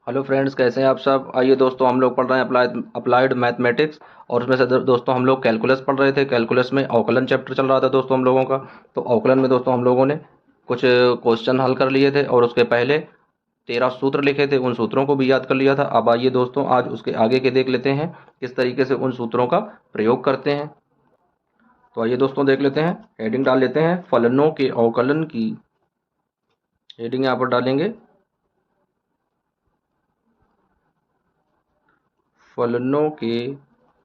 Hello friends, कैसे हैं आप सब। आइए दोस्तों, हम लोग पढ़ रहे हैं अप्लाइड मैथमेटिक्स। और उसमें से दोस्तों हम लोग कैलकुलस पढ़ रहे थे। कैलकुलस में अवकलन चैप्टर चल रहा था दोस्तों हम लोगों का। तो अवकलन में दोस्तों हम लोगों ने कुछ क्वेश्चन हल कर लिए थे और उसके पहले 13 सूत्र लिखे थे, उन सूत्रों को भी याद कर लिया था। अब आइए दोस्तों, आज उसके आगे के देख लेते हैं किस तरीके से उन सूत्रों का प्रयोग करते हैं। तो आइए दोस्तों देख लेते हैं। हेडिंग डाल लेते हैं, फलनों के अवकलन की। हेडिंग यहाँ पर डालेंगे, फलनों के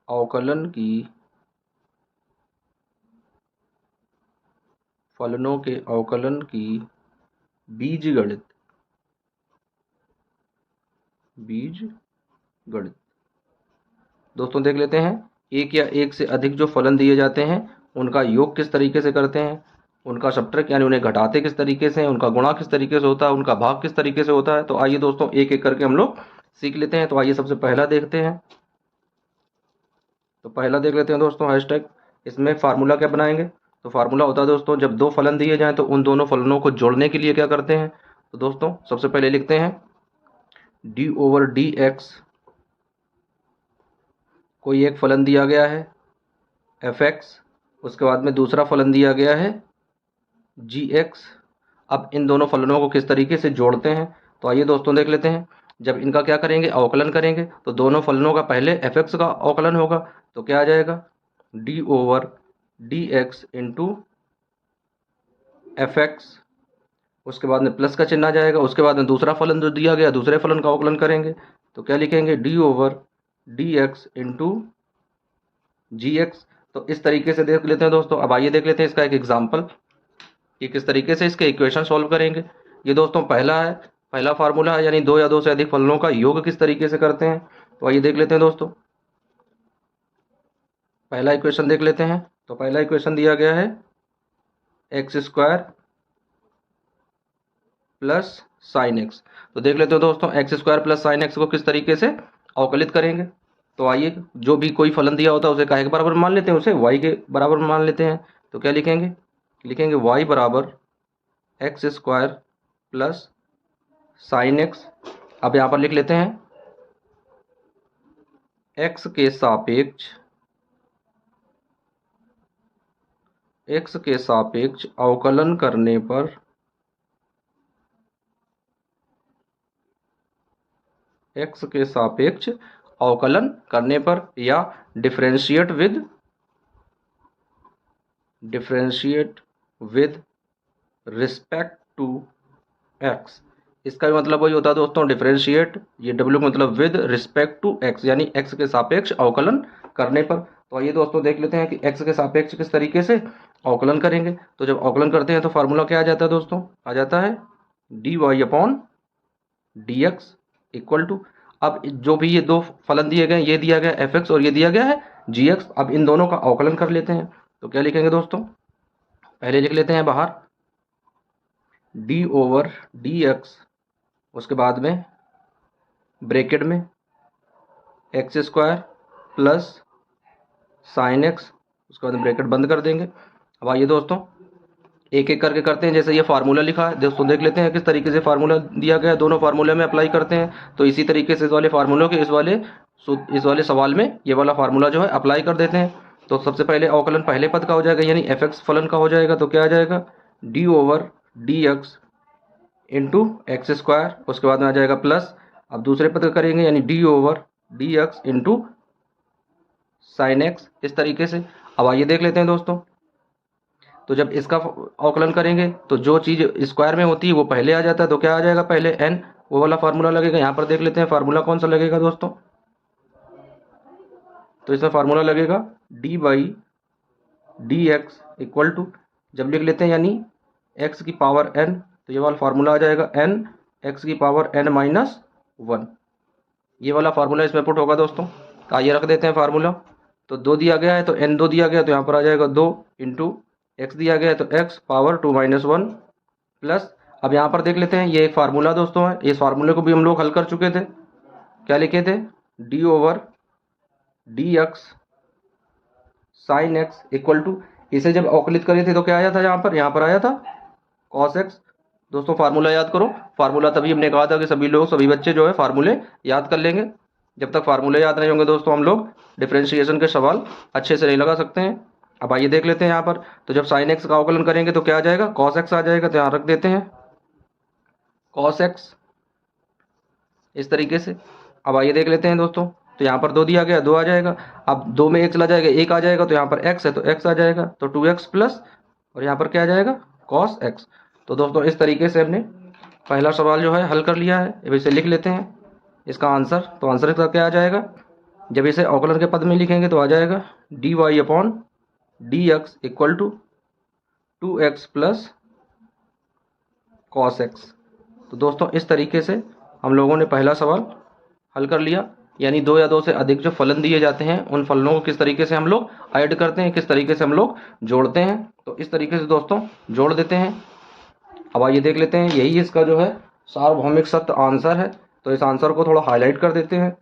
अवकलन की। फलनों के अवकलन की बीजगणित। बीजगणित दोस्तों देख लेते हैं। एक या एक से अधिक जो फलन दिए जाते हैं उनका योग किस तरीके से करते हैं, उनका सब्ट्रैक्ट यानी उन्हें घटाते किस तरीके से हैं, उनका गुणा किस तरीके से होता है, उनका भाग किस तरीके से होता है। तो आइए दोस्तों एक एक करके हम लोग सीख लेते हैं। तो आइए सबसे पहला देखते हैं। तो पहला देख लेते हैं दोस्तों, हैशटैग। इसमें फार्मूला क्या बनाएंगे। तो फार्मूला होता है दोस्तों, जब दो फलन दिए जाएं तो उन दोनों फलनों को जोड़ने के लिए क्या करते हैं। तो दोस्तों सबसे पहले लिखते हैं d/dx। कोई एक फलन दिया गया है f(x), उसके बाद में दूसरा फलन दिया गया है g(x). अब इन दोनों फलनों को किस तरीके से जोड़ते हैं। तो आइए दोस्तों देख लेते हैं। जब इनका क्या करेंगे, अवकलन करेंगे, तो दोनों फलनों का पहले f(x) का अवकलन होगा। तो क्या आ जाएगा, d/dx इंटू f(x). उसके बाद में प्लस का चिन्ह आ जाएगा। उसके बाद में दूसरा फलन जो दिया गया, दूसरे फलन का अवकलन करेंगे। तो क्या लिखेंगे, d/dx इंटू gx। तो इस तरीके से देख लेते हैं दोस्तों। अब आइए देख लेते हैं इसका एक एग्जाम्पल कि किस तरीके से इसके इक्वेशन सॉल्व करेंगे। ये दोस्तों पहला है, पहला फार्मूला है, यानी दो या दो से अधिक फलनों का योग किस तरीके से करते हैं। तो आइए देख लेते हैं दोस्तों। पहला इक्वेशन देख लेते हैं। तो पहला इक्वेशन दिया गया है x² प्लस साइन एक्स। तो देख लेते हो दोस्तों, x² प्लस साइन एक्स को किस तरीके से अवकलित करेंगे। तो आइए, जो भी कोई फलन दिया होता है उसे काहे के बराबर मान लेते हैं, उसे y के बराबर मान लेते हैं। तो क्या लिखेंगे, लिखेंगे y बराबर x² प्लस साइन एक्स। अब यहाँ पर लिख लेते हैं x के सापेक्ष, x के सापेक्ष अवकलन करने पर, x के सापेक्ष अवकलन करने पर, या differentiate with respect to x। इसका भी मतलब वही होता है दोस्तों, डिफरेंशिएट, ये डब्ल्यू मतलब विद रिस्पेक्ट टू x, यानी x के सापेक्ष अवकलन करने पर। तो आइए दोस्तों देख लेते हैं कि x के सापेक्ष किस तरीके से अवकलन करेंगे। तो जब अवकलन करते हैं तो फार्मूला क्या आ जाता है दोस्तों, आ जाता है dy/dx इक्वल टू। अब जो भी ये दो फलन दिए गए, ये दिया गया f(x) और ये दिया गया है gx। अब इन दोनों का अवकलन कर लेते हैं। तो क्या लिखेंगे दोस्तों, पहले लिख लेते हैं बाहर d/dx, उसके बाद में ब्रैकेट में x² प्लस साइन एक्स, उसके बाद ब्रैकेट बंद कर देंगे। अब आइए दोस्तों एक एक करके करते हैं। जैसे ये फार्मूला लिखा है दोस्तों, देख लेते हैं किस तरीके से फार्मूला दिया गया है, दोनों फार्मूले में अप्लाई करते हैं। तो इसी तरीके से इस वाले फार्मूलों के इस वाले सवाल में ये वाला फार्मूला जो है अप्लाई कर देते हैं। तो सबसे पहले अवकलन पहले पद का हो जाएगा, यानी f(x) फलन का हो जाएगा। तो क्या आ जाएगा, d/dx इंटू x²। उसके बाद में आ जाएगा प्लस, अब दूसरे पद का करेंगे, यानी d/dx इंटू साइन एक्स, इस तरीके से। अब आइए देख लेते हैं दोस्तों। तो जब इसका अवकलन करेंगे तो जो चीज़ स्क्वायर में होती है वो पहले आ जाता है। तो क्या आ जाएगा, पहले n, वो वाला फार्मूला लगेगा। यहाँ पर देख लेते हैं फार्मूला कौन सा लगेगा दोस्तों। तो इसमें फार्मूला लगेगा d/dx इक्वल टू, जब लिख लेते हैं यानी x की पावर n, तो ये वाला फार्मूला आ जाएगा n x की पावर n-1। ये वाला फार्मूला इसमें पुट होगा दोस्तों। तो आइए रख देते हैं फार्मूला। तो 2 दिया गया है तो n 2 दिया गया, तो यहाँ पर आ जाएगा 2 इंटू एक्स दिया गया है तो x पावर 2-1 प्लस। अब यहाँ पर देख लेते हैं, ये एक फार्मूला दोस्तों है, इस फार्मूले को भी हम लोग हल कर चुके थे। क्या लिखे थे, d/dx sine x equal to, इसे जब अवकलित करे थे तो क्या आया था, यहाँ पर आया था cos x दोस्तों फार्मूला याद करो। फार्मूला तभी हमने कहा था कि सभी लोग, सभी बच्चे जो है फार्मूले याद कर लेंगे। जब तक फार्मूले याद नहीं होंगे दोस्तों हम लोग डिफरेंशिएशन के सवाल अच्छे से नहीं लगा सकते हैं। अब आइए देख लेते हैं यहाँ पर। तो जब साइन एक्स का अवकलन करेंगे तो क्या आ जाएगा, कॉस एक्स आ जाएगा। तो यहाँ रख देते हैं कॉस एक्स इस तरीके से। अब आइए देख लेते हैं दोस्तों। तो यहाँ पर 2 दिया गया, 2 आ जाएगा। अब 2 में 1 चला जाएगा, 1 आ जाएगा। तो यहाँ पर x है तो x आ जाएगा, तो 2x प्लस, और यहाँ पर क्या आ जाएगा, कॉस x। तो दोस्तों इस तरीके से हमने पहला सवाल जो है हल कर लिया है। अब इसे लिख लेते हैं इसका आंसर। तो आंसर इसका क्या आ जाएगा, जब इसे अवकलन के पद में लिखेंगे तो आ जाएगा dy upon dx equal to 2x plus cos x. तो दोस्तों इस तरीके से हम लोगों ने पहला सवाल हल कर लिया। यानी 2 या 2 से अधिक जो फलन दिए जाते हैं उन फलनों को किस तरीके से हम लोग ऐड करते हैं, किस तरीके से हम लोग जोड़ते हैं। तो इस तरीके से दोस्तों जोड़ देते हैं। अब आइए देख लेते हैं, यही इसका जो है सार्वभौमिक सत्य आंसर है। तो इस आंसर को थोड़ा हाईलाइट कर देते हैं।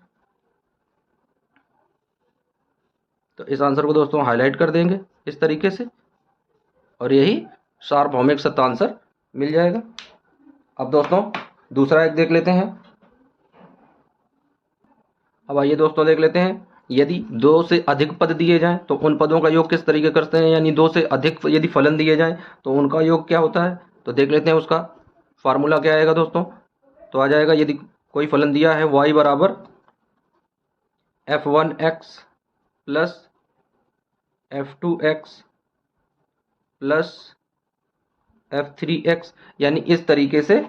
तो इस आंसर को दोस्तों हाईलाइट कर देंगे इस तरीके से, और यही सार्वभौमिक सत्य आंसर मिल जाएगा। अब दोस्तों दूसरा एक देख लेते हैं। अब आइए दोस्तों देख लेते हैं, यदि 2 से अधिक पद दिए जाएं तो उन पदों का योग किस तरीके करते हैं। यानी 2 से अधिक यदि फलन दिए जाएं तो उनका योग क्या होता है। तो देख लेते हैं उसका फार्मूला क्या आएगा दोस्तों। तो आ जाएगा, यदि कोई फलन दिया है y बराबर f1x plus f2x plus f3x, यानी इस तरीके से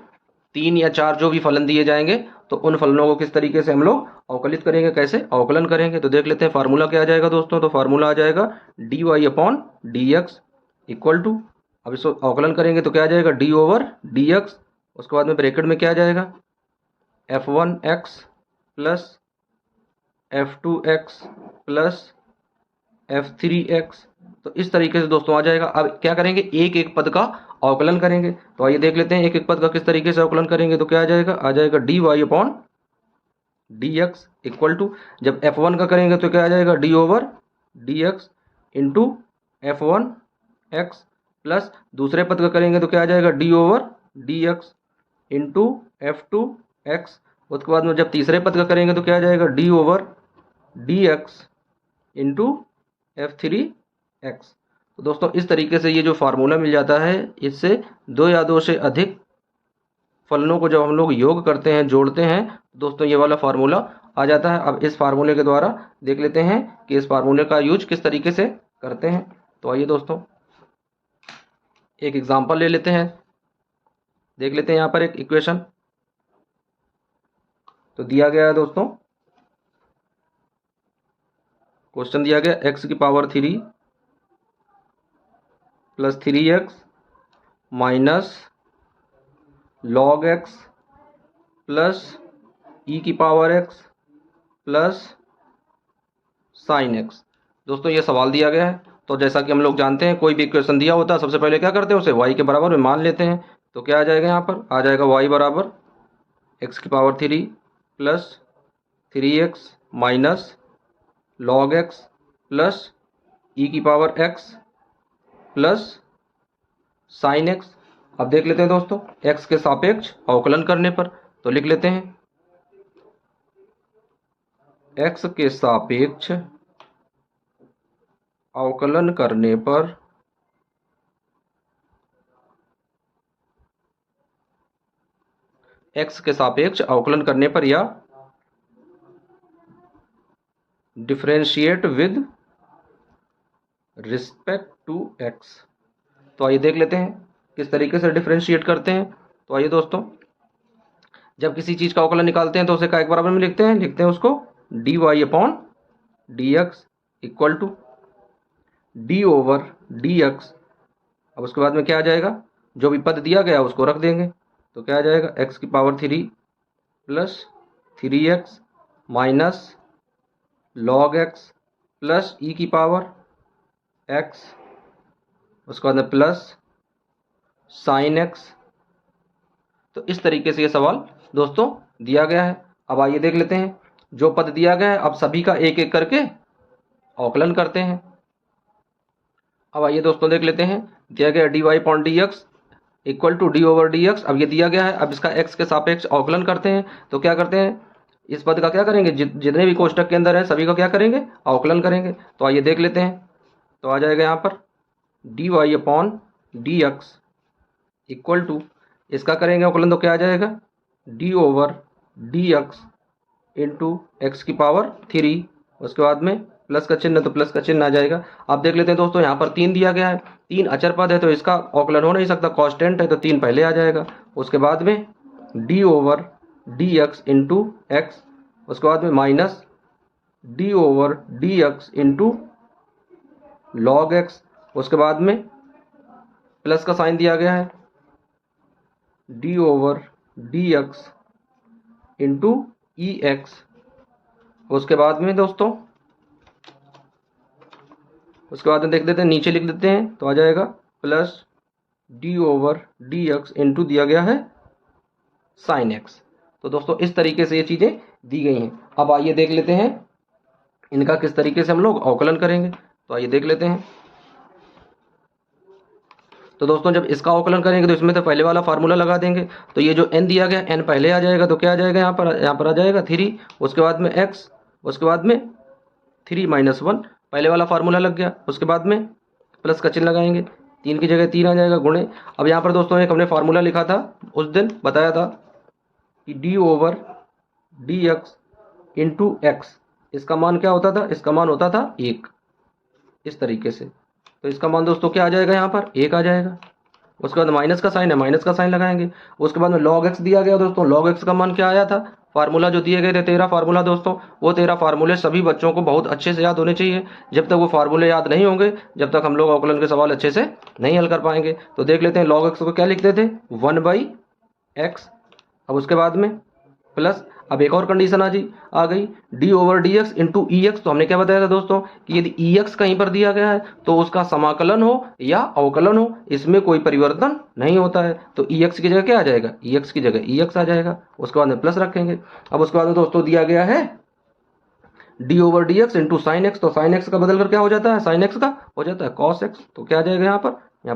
3 या 4 जो भी फलन दिए जाएंगे तो उन फलनों को किस तरीके से हम लोग अवकलित करेंगे, कैसे अवकलन करेंगे। तो देख लेते हैं फार्मूला क्या आ जाएगा दोस्तों। तो फार्मूला आ जाएगा dy upon dx equal to, अब इसको अवकलन करेंगे तो क्या आ जाएगा, d ओवर dx। उसके बाद में ब्रैकेट में क्या आ जाएगा, f1x plus f2x plus f3x। तो इस तरीके से दोस्तों आ जाएगा। अब क्या करेंगे, एक एक पद का अवकलन करेंगे। तो आइए देख लेते हैं एक एक पद का किस तरीके से अवकलन करेंगे। तो क्या आ जाएगा dy upon dx equal to, जब f1 का करेंगे तो क्या आ जाएगा, d over dx into f1x plus दूसरे पद का करेंगे तो क्या आ जाएगा, d over dx into f2x। उसके बाद में जब तीसरे पद का करेंगे तो क्या आ जाएगा, d over dx into f3x। तो दोस्तों इस तरीके से ये जो फार्मूला मिल जाता है, इससे 2 या 2 से अधिक फलनों को जब हम लोग योग करते हैं, जोड़ते हैं, दोस्तों ये वाला फार्मूला आ जाता है। अब इस फार्मूले के द्वारा देख लेते हैं कि इस फार्मूले का यूज किस तरीके से करते हैं। तो आइए दोस्तों एक एग्जांपल ले लेते हैं, देख लेते हैं यहाँ पर एक इक्वेशन। तो दिया गया है दोस्तों, क्वेश्चन दिया गया x की power 3 plus 3x minus log x plus e की power x plus sign x। दोस्तों ये सवाल दिया गया है। तो जैसा कि हम लोग जानते हैं, कोई भी इक्वेशन दिया होता है सबसे पहले क्या करते हैं, उसे y के बराबर में मान लेते हैं। तो क्या आ जाएगा, यहाँ पर आ जाएगा y बराबर x की power 3 plus 3x minus log x plus e की power x plus sign x। अब देख लेते हैं दोस्तों x के सापेक्ष अवकलन करने पर। तो लिख लेते हैं x के सापेक्ष अवकलन करने पर x के सापेक्ष अवकलन करने पर या differentiate with respect to x। तो आइए देख लेते हैं किस तरीके से डिफरेंशिएट करते हैं। तो आइए दोस्तों, जब किसी चीज़ का अवकलन निकालते हैं तो उसे क्या एक बराबर में लिखते हैं उसको dy upon dx equal to d over dx। अब उसके बाद में क्या आ जाएगा, जो भी पद दिया गया उसको रख देंगे। तो क्या आ जाएगा, x की power 3 plus 3x minus log x plus e की पावर x, उसके बाद में प्लस साइन x। तो इस तरीके से ये सवाल दोस्तों दिया गया है। अब आइए देख लेते हैं, जो पद दिया गया है अब सभी का एक एक करके अवकलन करते हैं। अब आइए दोस्तों देख लेते हैं, दिया गया dy upon dx equal to d over d x. अब ये दिया गया है, अब इसका एक्स के सापेक्ष अवकलन करते हैं। तो क्या करते हैं, इस पद का क्या करेंगे, जितने भी कोष्टक के अंदर है सभी का क्या करेंगे, अवकलन करेंगे। तो आइए देख लेते हैं। तो आ जाएगा यहाँ पर d y upon d x equal to, इसका करेंगे अवकलन तो क्या आ जाएगा, d over d x into x की पावर 3, उसके बाद में प्लस का चिन्ह, तो प्लस का चिन्ह आ जाएगा। आप देख लेते हैं दोस्तों, यहाँ पर 3 दिया गया है, 3 अचर पद है तो इसका अवकलन हो नहीं सकता, कांस्टेंट है तो 3 पहले आ जाएगा। उसके बाद में d over d x into x, उसके बाद में minus d over d x into log x, उसके बाद में प्लस का साइन दिया गया है, d over d x into e x. उसके बाद में दोस्तों, उसके बाद में देख देते हैं, नीचे लिख देते हैं तो आ जाएगा plus D over d x into दिया गया है साइन एक्स। तो दोस्तों इस तरीके से ये चीज़ें दी गई हैं। अब आइए देख लेते हैं इनका किस तरीके से हम लोग अवकलन करेंगे। तो आइए देख लेते हैं। तो दोस्तों जब इसका अवकलन करेंगे तो इसमें तो पहले वाला फार्मूला लगा देंगे। तो ये जो n दिया गया, n पहले आ जाएगा तो क्या आ जाएगा, यहाँ पर आ जाएगा 3, उसके बाद में x, उसके बाद में 3 - 1, पहले वाला फार्मूला लग गया। उसके बाद में प्लस का चिन्ह लगाएंगे, 3 की जगह 3 आ जाएगा गुणे। अब यहाँ पर दोस्तों एक हमने फार्मूला लिखा था, उस दिन बताया था कि D over d x into x, इसका मान क्या होता था, इसका मान होता था 1, इस तरीके से। तो इसका मान दोस्तों क्या आ जाएगा, यहाँ पर 1 आ जाएगा। उसके बाद माइनस का साइन है, माइनस का साइन लगाएंगे। उसके बाद में लॉग एक्स दिया गया दोस्तों, लॉग एक्स का मान क्या आया था, फार्मूला जो दिए गए थे 13 फार्मूला दोस्तों, वो 13 फार्मूले सभी बच्चों को बहुत अच्छे से याद होने चाहिए। जब तक वो फार्मूले याद नहीं होंगे, जब तक हम लोग अवकलन के सवाल अच्छे से नहीं हल कर पाएंगे। तो देख लेते हैं, लॉग एक्स को क्या लिखते थे, 1/x। अब उसके बाद में प्लस, अब एक और कंडीशन आ गई, d over d x into e x. तो हमने क्या बताया था दोस्तों कि यदि ई एक्स कहीं पर दिया गया है तो उसका समाकलन हो या अवकलन हो, इसमें कोई परिवर्तन नहीं होता है। तो ई एक्स की जगह क्या आ जाएगा, ई एक्स की जगह ई एक्स आ जाएगा। उसके बाद में प्लस रखेंगे। अब उसके बाद में दोस्तों दिया गया है d over d x into sine x. तो साइन एक्स का बदल कर क्या हो जाता है, साइन एक्स का हो जाता है कॉस एक्स। तो क्या आ जाएगा, यहाँ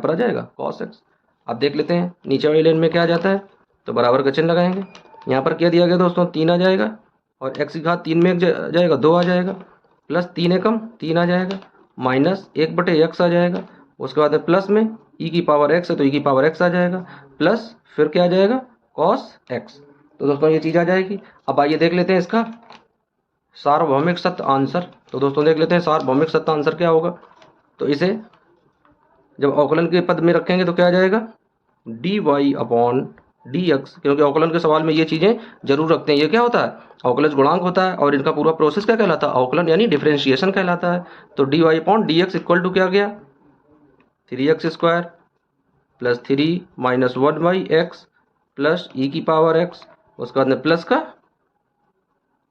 पर आ जाएगा कॉस एक्स। अब देख लेते हैं नीचे वाली लाइन में क्या आ जाता है। तो बराबर का चिन्ह लगाएंगे। यहाँ पर क्या दिया गया दोस्तों, 3 आ जाएगा, और x की घात 3 में 1 जाएगा, 2 आ जाएगा, प्लस 3 एकम 3 आ जाएगा, माइनस 1/x आ जाएगा। उसके बाद प्लस में e की पावर x है तो e की पावर x आ जाएगा, प्लस फिर क्या आ जाएगा, cos x। तो दोस्तों ये चीज़ आ जाएगी। अब आइए देख लेते हैं इसका सार्वभौमिक सत्य आंसर। तो दोस्तों देख लेते हैं सार्वभौमिक सत्य आंसर क्या होगा। तो इसे जब अवकलन के पद में रखेंगे तो क्या आ जाएगा, d y upon d x, क्योंकि अवकलन के सवाल में ये चीज़ें जरूर रखते हैं। ये क्या होता है, अवकलज गुणांक होता है, और इनका पूरा प्रोसेस क्या कहलाता है, अवकलन यानी डिफरेंशिएशन कहलाता है। तो d y upon d x equal to क्या गया, 3x² plus 3 - 1/x plus e की पावर x, उसके बाद में प्लस का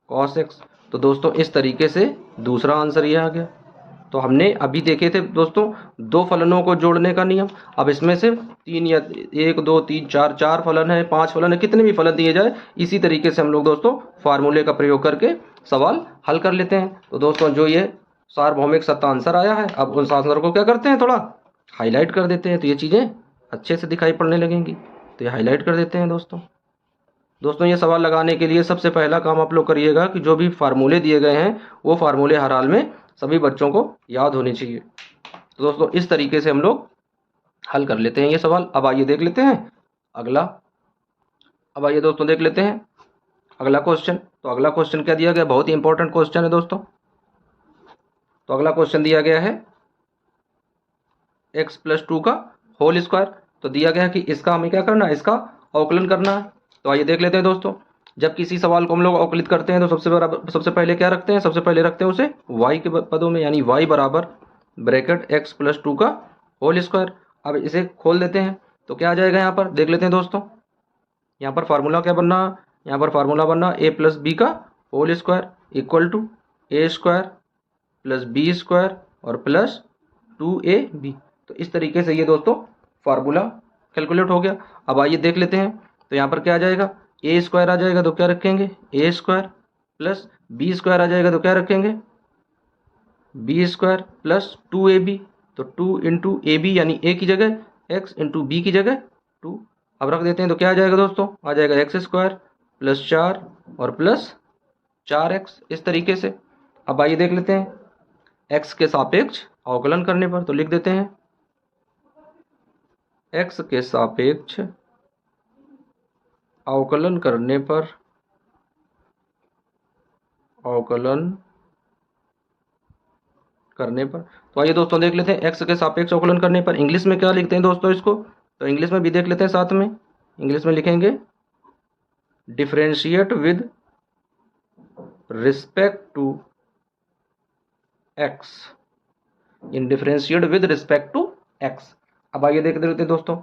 cos x। तो दोस्तों इस तरीके से दूसरा आंसर ये आ गया। तो हमने अभी देखे थे दोस्तों 2 फलनों को जोड़ने का नियम। अब इसमें से 3 या 1 2 3 4 फलन है, 5 फलन है, कितने भी फलन दिए जाए, इसी तरीके से हम लोग दोस्तों फार्मूले का प्रयोग करके सवाल हल कर लेते हैं। तो दोस्तों जो ये सार्वभौमिक सत्य आंसर आया है, अब उन आंसर को क्या करते हैं, थोड़ा हाईलाइट कर देते हैं, तो ये चीज़ें अच्छे से दिखाई पड़ने लगेंगी। तो ये हाईलाइट कर देते हैं दोस्तों ये सवाल लगाने के लिए सबसे पहला काम आप लोग करिएगा कि जो भी फार्मूले दिए गए हैं वो फार्मूले हर हाल में सभी बच्चों को याद होने चाहिए। तो दोस्तों इस तरीके से हम लोग हल कर लेते हैं ये सवाल। अब आइए देख लेते हैं अगला। अब आइए दोस्तों देख लेते हैं अगला क्वेश्चन। तो अगला क्वेश्चन क्या दिया गया, बहुत ही इंपॉर्टेंट क्वेश्चन है दोस्तों। तो अगला क्वेश्चन दिया गया है x + 2 का होल स्क्वायर। तो दिया गया है कि इसका हमें क्या करना है, इसका अवकलन करना है। तो आइए देख लेते हैं दोस्तों, जब किसी सवाल को हम लोग अवकलित करते हैं तो सबसे पहले क्या रखते हैं, सबसे पहले रखते हैं उसे y के पदों में, यानी y बराबर ब्रैकेट x + 2 का होल स्क्वायर। अब इसे खोल देते हैं तो क्या आ जाएगा, यहाँ पर देख लेते हैं दोस्तों। यहाँ पर फार्मूला क्या बनना, यहाँ पर फार्मूला बनना a + b का whole square equal to a² + b² और प्लस 2ab। तो इस तरीके से ये दोस्तों फार्मूला कैलकुलेट हो गया। अब आइए देख लेते हैं। तो यहाँ पर क्या आ जाएगा, a² आ जाएगा तो क्या रखेंगे a² प्लस b² आ जाएगा तो क्या रखेंगे b² प्लस 2ab। तो 2 × ab यानी a की जगह x × b की जगह 2। अब रख देते हैं तो क्या आ जाएगा दोस्तों, आ जाएगा एक्स स्क्वायर प्लस 4 और प्लस 4x, इस तरीके से। अब आइए देख लेते हैं x के सापेक्ष अवकलन करने पर, तो लिख देते हैं x के सापेक्ष अवकलन करने पर, अवकलन करने पर। तो आइए दोस्तों देख लेते हैं x के सापेक्ष अवकलन करने पर इंग्लिश में क्या लिखते हैं दोस्तों इसको, तो इंग्लिश में भी देख लेते हैं साथ में। इंग्लिश में लिखेंगे differentiate with respect to x, इन differentiate with respect to x। अब आइए देख लेते हैं दोस्तों,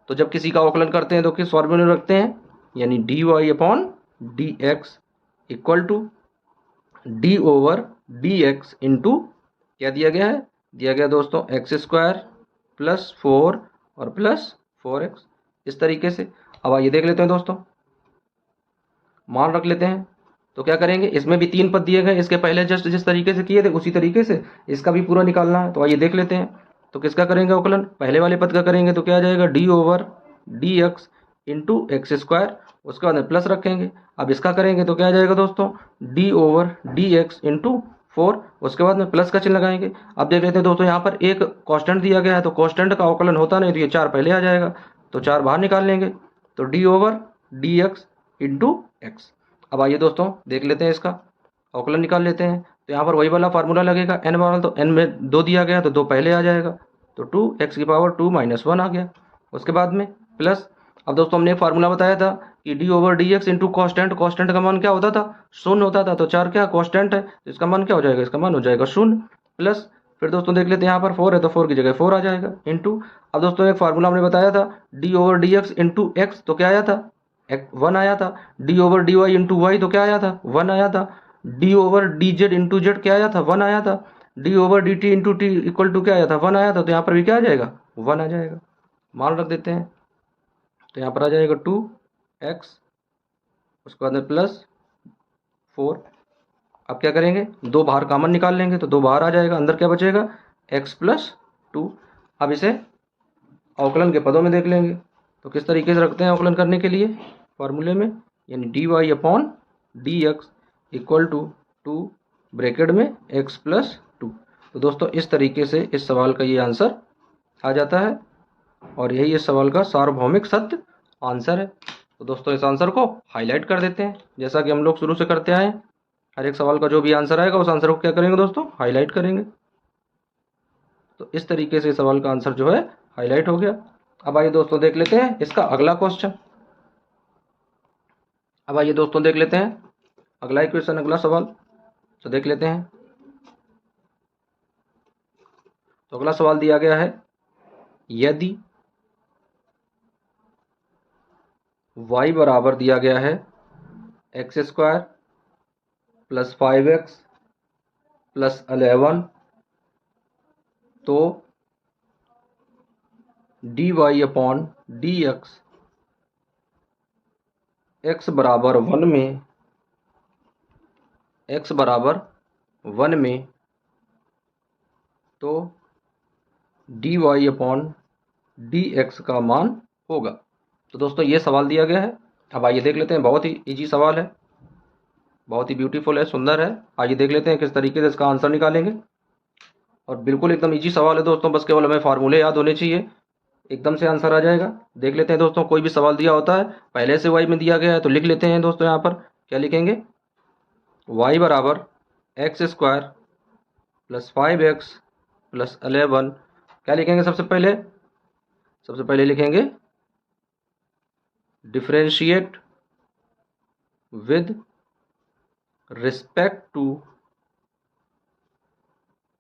तो जब किसी का अवकलन करते हैं तो किस फॉर्मूले में रखते हैं, यानी dy upon dx equal to d over dx into क्या दिया गया है, दिया गया दोस्तों एक्स स्क्वायर प्लस 4 और प्लस 4x, इस तरीके से। अब आइए देख लेते हैं दोस्तों, मान रख लेते हैं। तो क्या करेंगे, इसमें भी 3 पद दिए गए, इसके पहले जस्ट जिस तरीके से किए थे उसी तरीके से इसका भी पूरा निकालना है। तो आइए देख लेते हैं, तो किसका करेंगे अवकलन, पहले वाले पद का करेंगे तो क्या आ जाएगा d over d x into x square, उसके बाद में प्लस रखेंगे। अब इसका करेंगे तो क्या आ जाएगा दोस्तों D over d x into 4, उसके बाद में प्लस का चिन्ह लगाएंगे। अब देख लेते हैं दोस्तों, यहाँ पर एक कांस्टेंट दिया गया है, तो कांस्टेंट का अवकलन होता नहीं, तो ये 4 पहले आ जाएगा, तो 4 बाहर निकाल लेंगे, तो D over d x into x. अब आइए दोस्तों देख लेते हैं, इसका अवकलन निकाल लेते हैं। तो यहाँ पर वही वाला फार्मूला लगेगा, n वाला, तो n में 2 दिया गया तो 2 पहले आ जाएगा, तो 2x की पावर 2 माइनस 1 आ गया, उसके बाद में प्लस। अब दोस्तों हमने एक फार्मूला बताया था कि D over d x into constant, constant का मान क्या होता था, शून्य होता था, तो 4 क्या कॉन्स्टेंट है, तो इसका मान क्या हो जाएगा, इसका मान हो जाएगा 0 प्लस। फिर दोस्तों देख लेते हैं, यहाँ पर 4 है तो 4 की जगह 4 आ जाएगा इंटू। अब दोस्तों एक फार्मूला हमने बताया था d over d x into x, तो क्या आया था 1 आया था। D over d y into y, तो क्या आया था 1 आया था। D over d z into z क्या आया था 1 आया था। D over d t into t equal to क्या आया था 1 आया था, तो यहाँ पर भी क्या आ जाएगा 1 आ जाएगा, मान रख देते हैं। तो यहाँ पर आ जाएगा 2x, उसके बाद में प्लस 4। अब क्या करेंगे, 2 बाहर कॉमन निकाल लेंगे, तो 2 बाहर आ जाएगा, अंदर क्या बचेगा x प्लस 2। अब इसे अवकलन के पदों में देख लेंगे, तो किस तरीके से रखते हैं अवकलन करने के लिए फॉर्मूले में, यानी d y upon d x equal to 2 bracket में x प्लस 2। तो दोस्तों इस तरीके से इस सवाल का ये आंसर आ जाता है, और यही इस सवाल का सार्वभौमिक सत्य आंसर है। तो दोस्तों इस आंसर को हाईलाइट कर देते हैं, जैसा कि हम लोग शुरू से करते आए। हर एक सवाल का जो भी आंसर आएगा उस आंसर को क्या करेंगे दोस्तों, हाईलाइट करेंगे। तो इस तरीके से सवाल का आंसर जो है हाईलाइट हो गया। अब आइए दोस्तों देख लेते हैं इसका अगला क्वेश्चन। अब आइए दोस्तों देख लेते हैं अगला क्वेश्चन, अगला सवाल, तो देख लेते हैं। तो अगला सवाल दिया गया है, यदि y बराबर दिया गया है x square plus 5x plus 11, तो d y upon d x x बराबर 1 में, x बराबर 1 में, तो d y upon d x का मान होगा। तो दोस्तों ये सवाल दिया गया है। अब आइए देख लेते हैं, बहुत ही इजी सवाल है, बहुत ही ब्यूटीफुल है, सुंदर है। आइए देख लेते हैं किस तरीके से इसका आंसर निकालेंगे। और बिल्कुल एकदम इजी सवाल है दोस्तों, बस केवल हमें फार्मूले याद होने चाहिए, एकदम से आंसर आ जाएगा। देख लेते हैं दोस्तों, कोई भी सवाल दिया होता है पहले से वाई में दिया गया है तो लिख लेते हैं दोस्तों। यहाँ पर क्या लिखेंगे, वाई बराबर x square plus 5x plus 11, क्या लिखेंगे सबसे पहले, सबसे पहले लिखेंगे differentiate with respect to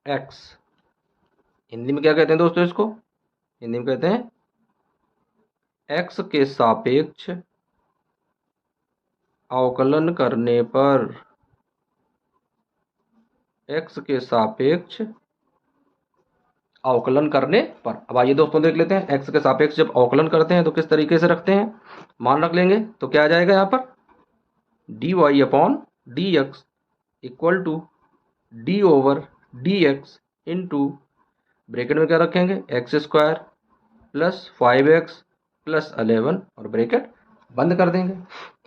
x। Hindi में क्या कहते हैं दोस्तों इसको, हिंदी में कहते हैं x के सापेक्ष अवकलन करने पर, x के सापेक्ष अवकलन करने पर। अब आइए दोस्तों देख लेते हैं, x के सापेक्ष जब अवकलन करते हैं तो किस तरीके से रखते हैं, मान रख लेंगे। तो क्या आ जाएगा यहाँ पर d y upon d x equal to d over d x into bracket में क्या रखेंगे x square plus 5x plus 11 और ब्रैकेट बंद कर देंगे।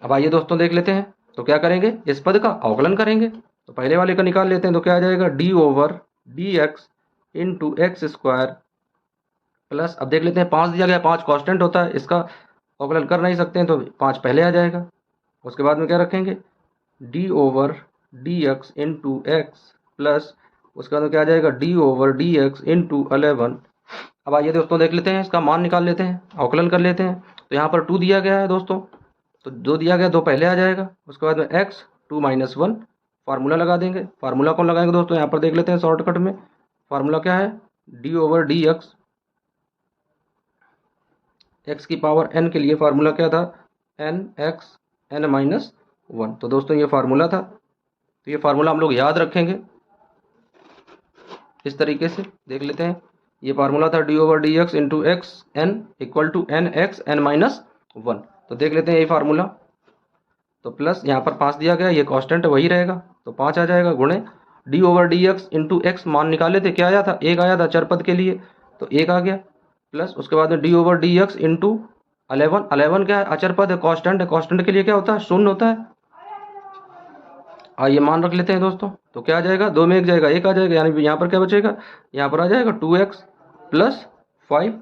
अब आइए दोस्तों देख लेते हैं, तो क्या करेंगे, इस पद का अवकलन करेंगे। तो पहले वाले का निकाल लेते हैं, तो क्या आ जाएगा d over d x into x square plus, अब देख लेते हैं 5 दिया गया, 5 कांस्टेंट होता है, इसका अवकलन कर नहीं सकते हैं तो 5 पहले आ जाएगा। उसके बाद में क्या रखेंगे, D over d x into x plus, उसके बाद में क्या आ जाएगा d over d x into 11। अब आइए दोस्तों देख लेते हैं, इसका मान निकाल लेते हैं, अवकलन कर लेते हैं। तो यहाँ पर 2 दिया गया है दोस्तों, तो 2 दिया गया, 2 पहले आ जाएगा। उसके बाद में एक्स 2 माइनस 1, फार्मूला लगा देंगे। फार्मूला कौन लगाएंगे दोस्तों, यहाँ पर देख लेते हैं शॉर्टकट में। फार्मूला क्या है, d over d x, x की पावर n के लिए फार्मूला क्या था, एन एक्स एन माइनस 1। तो दोस्तों ये फार्मूला था, तो ये फार्मूला हम लोग याद रखेंगे इस तरीके से। देख लेते हैं, ये फार्मूला था d over d x into x n equal to n x n minus 1। तो देख लेते हैं ये फार्मूला, तो प्लस यहाँ पर 5 दिया गया, ये कांस्टेंट वही रहेगा, तो 5 आ जाएगा, गुणे D over d x into x मान निकाले थे, क्या आया था, 1 आया था चर पद के लिए, तो 1 आ गया, प्लस उसके बाद में d over d x into 11, 11 क्या है, अचर पद है, कांस्टेंट है, कांस्टेंट के लिए क्या होता है, शून्य होता है। आइए मान रख लेते हैं दोस्तों, तो क्या आ जाएगा, 2 में 1 जाएगा, 1 आ जाएगा, यानी यहाँ पर क्या बचेगा, यहाँ पर आ जाएगा 2x प्लस 5।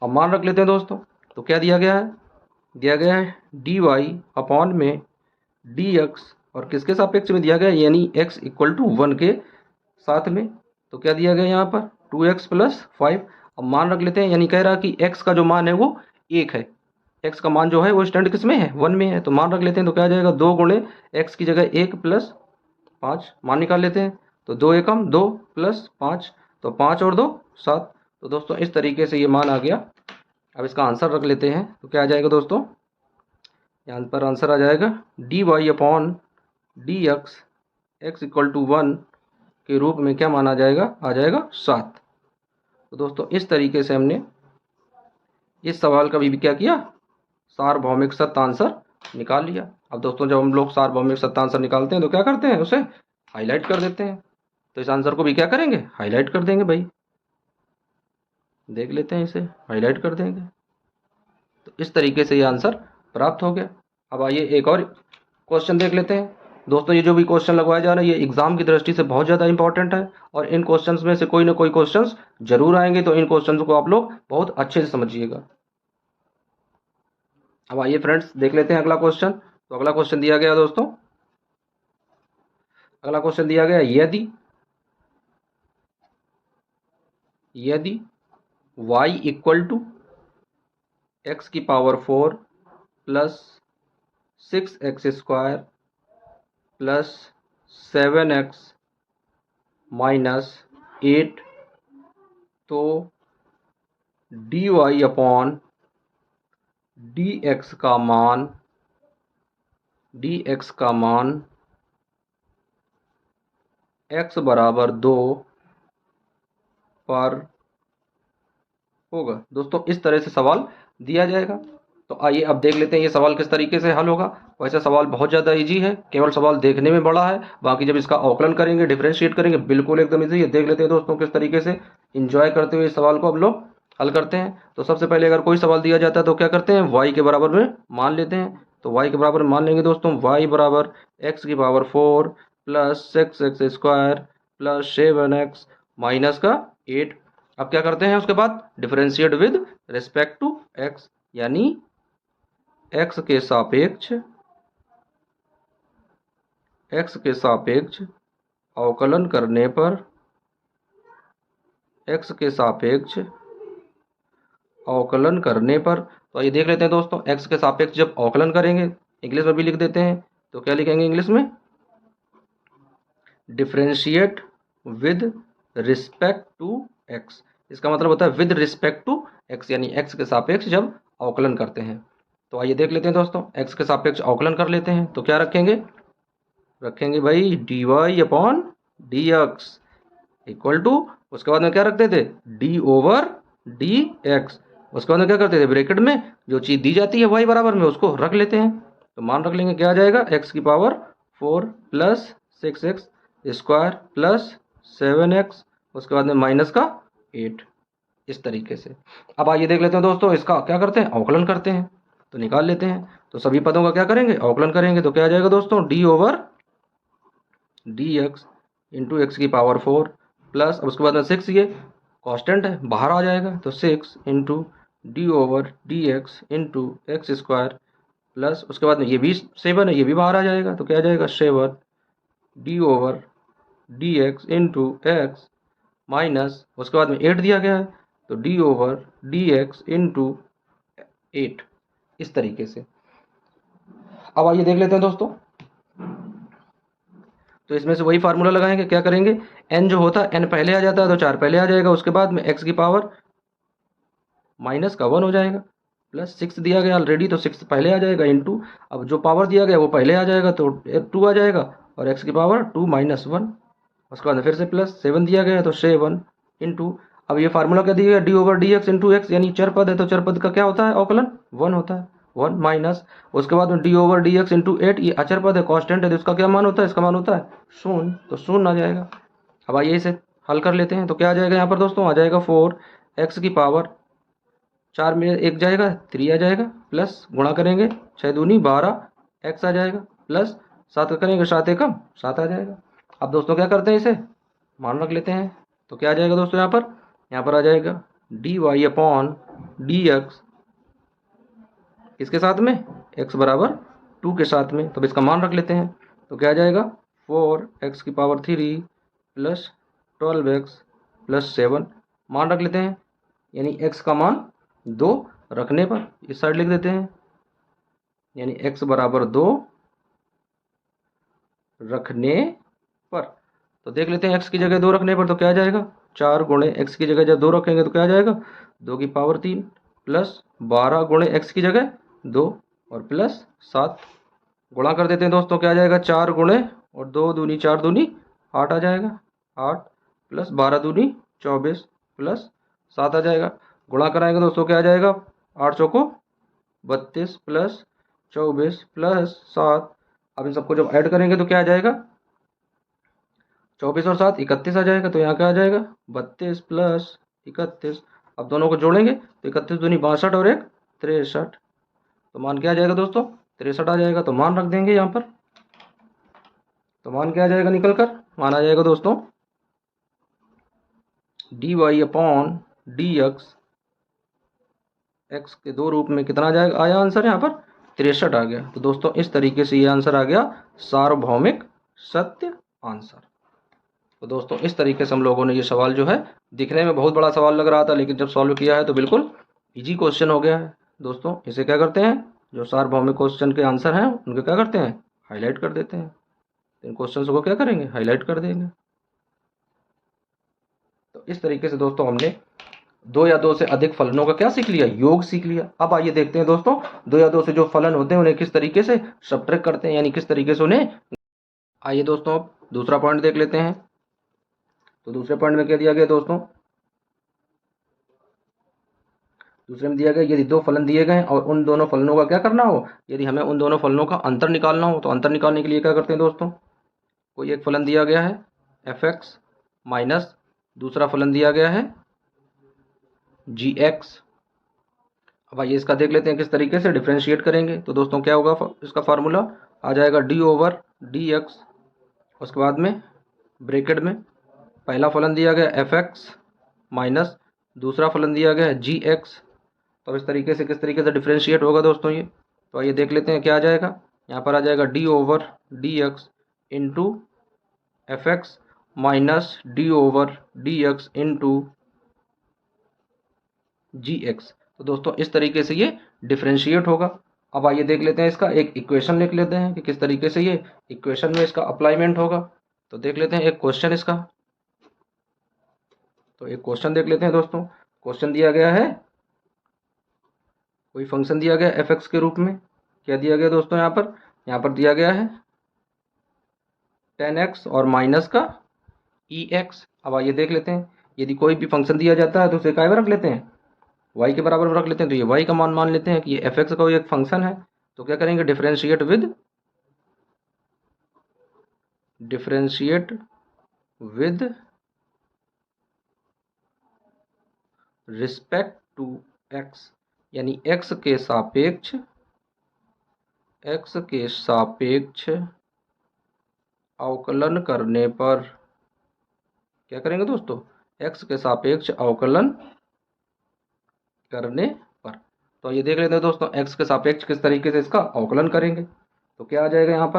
अब मान रख लेते हैं दोस्तों, तो क्या दिया गया है डी वाई अपॉन में डी एक्स, और किसके सापेक्ष में दिया गया, यानी x इक्वल टू 1 के साथ में। तो क्या दिया गया यहाँ पर 2x प्लस 5। अब मान रख लेते हैं, यानी कह रहा कि x का जो मान है वो 1 है, x का मान जो है वो स्टैंड किस में है, 1 में है। तो मान रख लेते हैं, तो क्या आ जाएगा 2 गुणे x की जगह 1 प्लस 5, मान निकाल लेते हैं, तो 2 एकम 2 प्लस 5, तो 5 और 2 7। तो दोस्तों इस तरीके से ये मान आ गया। अब इसका आंसर रख लेते हैं, तो क्या आ जाएगा दोस्तों, यहाँ पर आंसर आ जाएगा d y upon d x x equal to 1 के रूप में क्या माना जाएगा, आ जाएगा 7। तो दोस्तों इस तरीके से हमने इस सवाल का भी क्या किया, सार्वभौमिक सत्य आंसर निकाल लिया। अब दोस्तों जब हम लोग सार्वभौमिक सत्य आंसर निकालते हैं तो क्या करते हैं, उसे हाईलाइट कर देते हैं। तो इस आंसर को भी क्या करेंगे, हाईलाइट कर देंगे भाई, देख लेते हैं, इसे हाईलाइट कर देंगे। तो इस तरीके से ये आंसर प्राप्त हो गया। अब आइए एक और क्वेश्चन देख लेते हैं दोस्तों। ये जो भी क्वेश्चन लगवाया जा रहा है ये एग्जाम की दृष्टि से बहुत ज़्यादा इंपॉर्टेंट है, और इन क्वेश्चंस में से कोई ना कोई क्वेश्चंस जरूर आएंगे, तो इन क्वेश्चंस को आप लोग बहुत अच्छे से समझिएगा। अब आइए फ्रेंड्स देख लेते हैं अगला क्वेश्चन। तो अगला क्वेश्चन दिया गया दोस्तों, अगला क्वेश्चन दिया गया, यदि y इक्वल टू एक्स की power 4 plus 6x square plus 7x minus 8, तो d y upon d x का मान x बराबर 2 पर होगा। दोस्तों इस तरह से सवाल दिया जाएगा। तो आइए अब देख लेते हैं ये सवाल किस तरीके से हल होगा। वैसे सवाल बहुत ज़्यादा इजी है, केवल सवाल देखने में बड़ा है, बाकी जब इसका अवकलन करेंगे, डिफरेंशिएट करेंगे, बिल्कुल एकदम इजी है। देख लेते हैं दोस्तों किस तरीके से इंजॉय करते हुए इस सवाल को हम लोग हल करते हैं। तो सबसे पहले अगर कोई सवाल दिया जाता है तो क्या करते हैं, y के बराबर में मान लेते हैं। तो y के बराबर में मान लेंगे दोस्तों, y बराबर x की power 4 plus 6x square plus 7x minus का 8। अब क्या करते हैं, उसके बाद differentiate with respect to x, यानी x के सापेक्ष अवकलन करने पर, x के सापेक्ष अवकलन करने पर, तो ये देख लेते हैं दोस्तों, x के सापेक्ष जब अवकलन करेंगे, इंग्लिश में भी लिख देते हैं, तो क्या लिखेंगे इंग्लिश में, differentiate with respect to x। इसका मतलब होता है विद रिस्पेक्ट टू x, यानी x के सापेक्ष जब अवकलन करते हैं। तो आइए देख लेते हैं दोस्तों, x के सापेक्ष अवकलन कर लेते हैं। तो क्या रखेंगे भाई d y upon d x equal to, उसके बाद में क्या रखते थे, डी ओवर डी एक्स, उसके बाद में क्या करते थे, ब्रैकेट में जो चीज़ दी जाती है y बराबर में उसको रख लेते हैं। तो मान रख लेंगे, क्या आ जाएगा, x की power 4 plus 6x square plus 7x, उसके बाद में माइनस का 8। इस तरीके से। अब आइए देख लेते हैं दोस्तों, इसका क्या करते हैं, अवकलन करते हैं। तो निकाल लेते हैं। तो सभी पदों का क्या करेंगे, अवकलन करेंगे। तो क्या आ जाएगा दोस्तों, D over d x into x की पावर 4 प्लस, अब उसके बाद में 6, ये कांस्टेंट है बाहर आ जाएगा, तो 6 into D over d x into x square plus, उसके बाद में ये भी 7 है, ये भी बाहर आ जाएगा, तो क्या आ जाएगा 7 D over d x into x minus, उसके बाद में 8 दिया गया है, तो D over d x into 8, इस तरीके से। अब आइए देख लेते हैं दोस्तों। तो इसमें से वही फार्मूला लगाएंगे, क्या करेंगे, n जो होता है n पहले आ जाता है तो 4 पहले आ जाएगा, उसके बाद में x की पावर माइनस का 1 हो जाएगा, प्लस 6 दिया गया ऑलरेडी तो 6 पहले आ जाएगा इंटू, अब जो पावर दिया गया वो पहले आ जाएगा तो 2 आ जाएगा, और x की पावर 2 माइनस 1, उसके बाद फिर से प्लस 7 दिया गया है तो 7 इंटू, अब ये फार्मूला क्या दिया गया, D over d x into x, यानी चर पद है तो चर पद का क्या होता है अवकलन, 1 होता है, 1 माइनस, उसके बाद में d over d x into 8, ये अचर पद है, कांस्टेंट है, तो इसका क्या मान होता है, इसका मान होता है 0, तो 0 आ जाएगा। अब आइए इसे हल कर लेते हैं। तो क्या आ जाएगा यहाँ पर दोस्तों, आ जाएगा 4 एक्स की पावर 4 में 1 जाएगा 3 आ जाएगा, प्लस गुणा करेंगे 6 दूनी 12 एक्स आ जाएगा, प्लस 7 करेंगे 7 एकम 7 आ जाएगा। अब दोस्तों क्या करते हैं, इसे मान रख लेते हैं। तो क्या आ जाएगा दोस्तों, यहाँ पर आ जाएगा d y upon d x, इसके साथ में x बराबर 2 के साथ में, तो इसका मान रख लेते हैं। तो क्या आ जाएगा 4x की पावर 3 प्लस 12x प्लस 7, मान रख लेते हैं, यानी x का मान 2 रखने पर, इस साइड लिख देते हैं, यानी x बराबर 2 रखने पर। तो देख लेते हैं x की जगह 2 रखने पर तो क्या आ जाएगा, 4 गुणे x की जगह जब 2 रखेंगे तो क्या आ जाएगा, 2 की पावर 3 प्लस 12 गुणे x की जगह 2 और प्लस 7, गुणा कर देते हैं दोस्तों, क्या आ जाएगा 4 गुणे और 2 दूनी 4 दूनी 8 आ जाएगा, 8 प्लस 12 दूनी 24 प्लस 7 आ जाएगा, गुणा कराएंगे दोस्तों क्या आ जाएगा, 8 चौको 32 प्लस 24 प्लस 7, अब इन सबको जब ऐड करेंगे तो क्या आ जाएगा, 24 और 7 31 आ जाएगा, तो यहाँ क्या आ जाएगा 32 प्लस 31, अब दोनों को जोड़ेंगे तो 31 दूनी 62 और 1 63, तो मान क्या आ जाएगा दोस्तों 63 आ जाएगा, तो मान रख देंगे यहाँ पर। तो मान क्या आ जाएगा निकल कर, मान आ जाएगा दोस्तों d y upon d x, x के 2 रूप में कितना आ जाएगा, आया आंसर यहाँ पर 63 आ गया। तो दोस्तों इस तरीके से ये आंसर आ गया सार्वभौमिक सत्य आंसर। तो दोस्तों इस तरीके से हम लोगों ने ये सवाल जो है, दिखने में बहुत बड़ा सवाल लग रहा था, लेकिन जब सॉल्व किया है तो बिल्कुल इजी क्वेश्चन हो गया है। दोस्तों इसे क्या करते हैं, जो सार्वभौमिक क्वेश्चन के आंसर हैं उनके क्या करते हैं, हाईलाइट कर देते हैं, इन क्वेश्चन को क्या करेंगे, हाईलाइट कर देंगे। तो इस तरीके से दोस्तों हमने 2 या 2 से अधिक फलनों का क्या सीख लिया, योग सीख लिया। अब आइए देखते हैं दोस्तों 2 या 2 से जो फलन होते हैं उन्हें किस तरीके से सब्ट्रैक्ट करते हैं, यानी किस तरीके से उन्हें। आइए दोस्तों अब दूसरा पॉइंट देख लेते हैं। तो दूसरे पॉइंट में क्या दिया गया दोस्तों, दूसरे में दिया गया यदि 2 फलन दिए गए और उन दोनों फलनों का क्या करना हो, यदि हमें उन दोनों फलनों का अंतर निकालना हो, तो अंतर निकालने के लिए क्या करते हैं दोस्तों, कोई एक फलन दिया गया है एफ एक्स माइनस दूसरा फलन दिया गया है जी एक्स। अब आइए इसका देख लेते हैं किस तरीके से डिफ्रेंशिएट करेंगे। तो दोस्तों क्या होगा, इसका फार्मूला आ जाएगा डी ओवर डी एक्स, उसके बाद में ब्रैकेट में पहला फलन दिया गया एफ एक्स माइनस दूसरा फलन दिया गया है जी एक्स। तो इस तरीके से किस तरीके से डिफ्रेंशिएट होगा दोस्तों ये, तो आइए देख लेते हैं क्या आ जाएगा। यहाँ पर आ जाएगा d over d x into f x minus d over d x into g x. तो दोस्तों इस तरीके से ये डिफ्रेंशिएट होगा। अब आइए देख लेते हैं, इसका एक इक्वेशन लिख लेते हैं कि किस तरीके से ये इक्वेशन में इसका अप्लाईमेंट होगा। तो देख लेते हैं एक क्वेश्चन इसका। तो एक क्वेश्चन देख लेते हैं दोस्तों। क्वेश्चन दिया गया है, कोई फंक्शन दिया गया एफ एक्स के रूप में, क्या दिया गया दोस्तों, यहाँ पर दिया गया है 10x और माइनस का ई एक्स। अब आइए देख लेते हैं, यदि कोई भी फंक्शन दिया जाता है तो उसे काय में रख लेते हैं, y के बराबर रख लेते हैं। तो ये y का मान लेते हैं कि ये एफ एक्स का एक फंक्शन है। तो क्या करेंगे, differentiate with respect to x, यानी एक्स के सापेक्ष अवकलन करने पर क्या करेंगे दोस्तों, एक्स के सापेक्ष अवकलन करने पर। तो ये देख लेते हैं दोस्तों, एक्स के सापेक्ष किस तरीके से इसका अवकलन करेंगे। तो क्या आ जाएगा यहाँ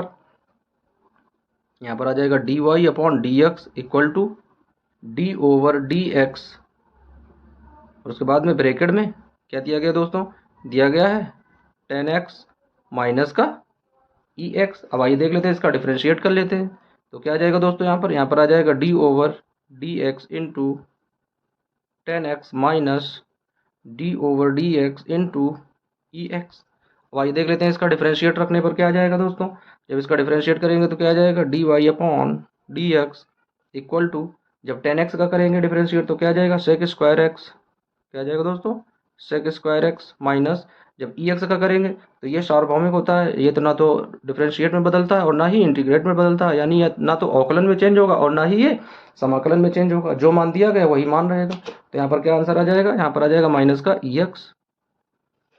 पर आ जाएगा dy upon d x equal to d over d x, और उसके बाद में ब्रैकेट में क्या दिया गया दोस्तों, दिया गया है 10x माइनस का ex। अब आइए देख लेते हैं, इसका डिफ्रेंशिएट कर लेते हैं। तो क्या आ जाएगा दोस्तों, यहाँ पर आ जाएगा d over d x into 10x minus d over d x into e x. अब आइए देख लेते हैं, इसका डिफ्रेंशिएट रखने पर क्या आ जाएगा दोस्तों, जब इसका डिफ्रेंशिएट करेंगे तो क्या आ जाएगा d y upon d x equal to, जब 10x का करेंगे डिफ्रेंशिएट तो क्या आ जाएगा सेक स्क्वायर एक्स, क्या आ जाएगा दोस्तों सेक स्क्वायर एक्स माइनस, जब ई एक्स का करेंगे तो ये सार्वभौमिक होता है, ये तो ना तो डिफरेंशिएट में बदलता है और ना ही इंटीग्रेट में बदलता है, यानी ना तो अवकलन में चेंज होगा और ना ही ये समाकलन में चेंज होगा, जो मान दिया गया वही मान रहेगा। तो यहाँ पर क्या आंसर आ जाएगा, यहाँ पर आ जाएगा माइनस का ई एक्स।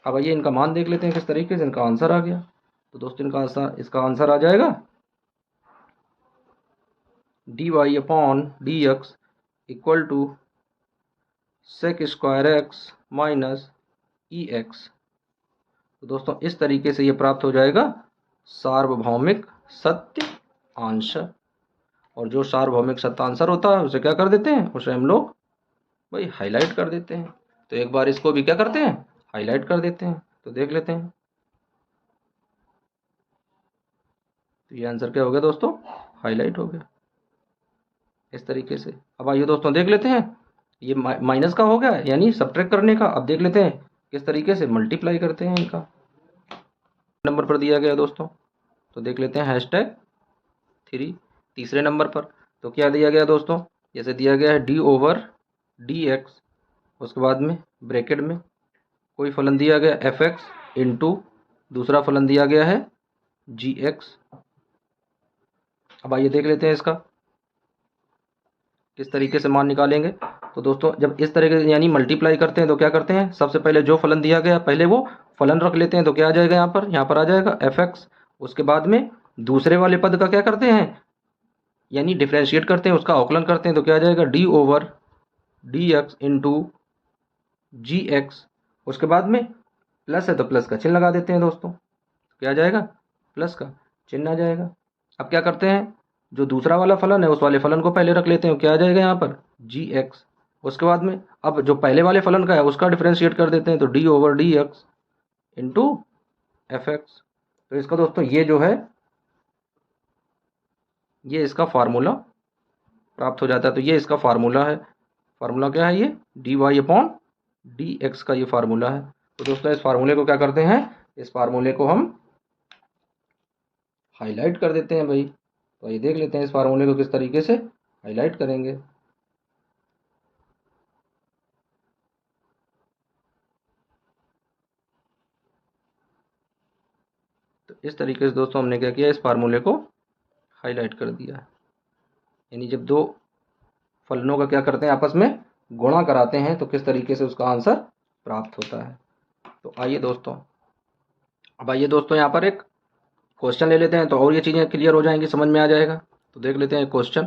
अब आइए इनका मान देख लेते हैं किस तरीके से इनका आंसर आ गया। तो दोस्तों इसका आंसर आ जाएगा d y upon d x equal to sec square x minus e x. तो दोस्तों इस तरीके से ये प्राप्त हो जाएगा सार्वभौमिक सत्य आंसर, और जो सार्वभौमिक सत्य आंसर होता है उसे क्या कर देते हैं, उसे हम लोग भाई हाईलाइट कर देते हैं। तो एक बार इसको भी क्या करते हैं, हाईलाइट कर देते हैं। तो देख लेते हैं, तो ये आंसर क्या हो गया दोस्तों, हाईलाइट हो गया इस तरीके से। अब आइए दोस्तों देख लेते हैं, ये माइनस का हो गया यानी सब्ट्रैक्ट करने का। अब देख लेते हैं किस तरीके से मल्टीप्लाई करते हैं इनका, नंबर पर दिया गया दोस्तों। तो देख लेते हैं #3 तीसरे नंबर पर। तो क्या दिया गया दोस्तों, जैसे दिया गया है डी ओवर डी एक्स, उसके बाद में ब्रैकेट में कोई फलन दिया गया एफ एक्स इंटू दूसरा फलन दिया गया है जी एक्स। अब आइए देख लेते हैं इसका किस तरीके से मान निकालेंगे। तो दोस्तों जब इस तरीके से यानी मल्टीप्लाई करते हैं तो क्या करते हैं, सबसे पहले जो फलन दिया गया पहले वो फलन रख लेते हैं। तो क्या आ जाएगा यहाँ पर आ जाएगा एफ एक्स, उसके बाद में दूसरे वाले पद का क्या करते हैं, यानी डिफ्रेंशिएट करते हैं, उसका अवकलन करते हैं। तो क्या आ जाएगा d over d x into g x, उसके बाद में प्लस है तो प्लस का चिन्ह लगा देते हैं दोस्तों, क्या आ जाएगा प्लस का चिन्ह आ जाएगा। अब क्या करते हैं, जो दूसरा वाला फलन है उस वाले फलन को पहले रख लेते हैं, क्या आ जाएगा यहाँ पर जी एक्स, उसके बाद में अब जो पहले वाले फलन का है उसका डिफ्रेंशिएट कर देते हैं, तो D over d x into f x. तो इसका दोस्तों ये जो है ये इसका फार्मूला प्राप्त हो जाता है। तो ये इसका फार्मूला है, फार्मूला क्या है, ये d y upon d x का ये फार्मूला है। तो दोस्तों इस फार्मूले को क्या करते हैं, इस फार्मूले को हम हाईलाइट कर देते हैं भाई। तो ये देख लेते हैं इस फार्मूले को किस तरीके से हाईलाइट करेंगे। तो इस तरीके से दोस्तों हमने क्या किया, इस फार्मूले को हाईलाइट कर दिया, यानी जब दो फलनों का क्या करते हैं आपस में गुणा कराते हैं तो किस तरीके से उसका आंसर प्राप्त होता है। तो आइए दोस्तों, अब आइए दोस्तों यहाँ पर एक क्वेश्चन ले लेते हैं, तो और ये चीज़ें क्लियर हो जाएंगी, समझ में आ जाएगा। तो देख लेते हैं क्वेश्चन।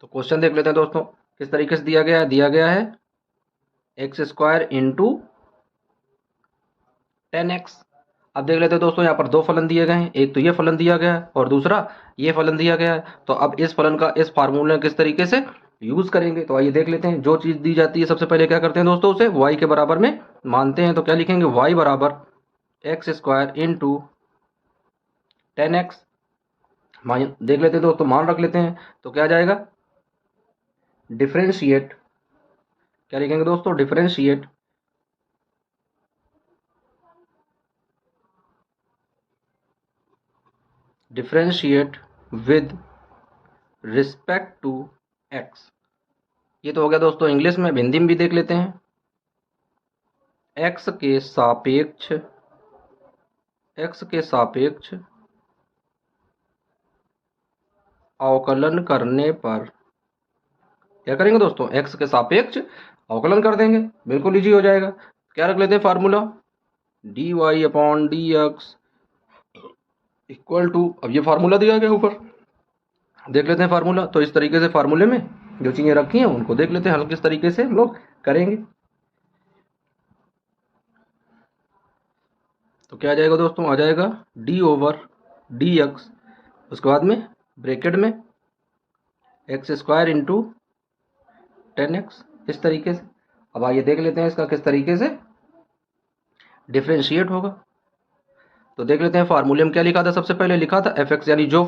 तो क्वेश्चन देख लेते हैं दोस्तों किस तरीके से दिया गया है एक्स स्क्वायर इंटू 10x। अब देख लेते हैं दोस्तों, यहाँ पर दो फलन दिए गए हैं, एक तो ये फलन दिया गया है और दूसरा ये फलन दिया गया है। तो अब इस फलन का इस फार्मूले में किस तरीके से यूज करेंगे, तो आइए देख लेते हैं। जो चीज़ दी जाती है सबसे पहले क्या करते हैं दोस्तों, उसे y के बराबर में मानते हैं। तो क्या लिखेंगे, y बराबर एक्स स्क्वायर इंटू 10x, देख लेते हैं दोस्तों, मान रख लेते हैं। तो क्या आ जाएगा, डिफ्रेंशिएट, क्या लिखेंगे दोस्तों, differentiate with respect to x. ये तो हो गया दोस्तों इंग्लिश में, हिंदी में भी देख लेते हैं। एक्स के सापेक्ष अवकलन करने पर क्या करेंगे दोस्तों, एक्स के सापेक्ष अवकलन कर देंगे, बिल्कुल इजी हो जाएगा। क्या रख लेते हैं formula, d y upon d x equal to, अब ये फार्मूला दिया गया ऊपर, देख लेते हैं फार्मूला। तो इस तरीके से फार्मूले में जो चीजें रखी हैं उनको देख लेते हैं हल किस तरीके से हम लोग करेंगे। तो क्या आ जाएगा दोस्तों, आ जाएगा डी ओवर डी एक्स, उसके बाद में ब्रैकेट में एक्स स्क्वायर इंटू 10x, इस तरीके से। अब आइए देख लेते हैं इसका किस तरीके से डिफ्रेंशिएट होगा। तो देख लेते हैं फार्मूले में क्या लिखा था, सबसे पहले लिखा था एफ एक्स, यानी जो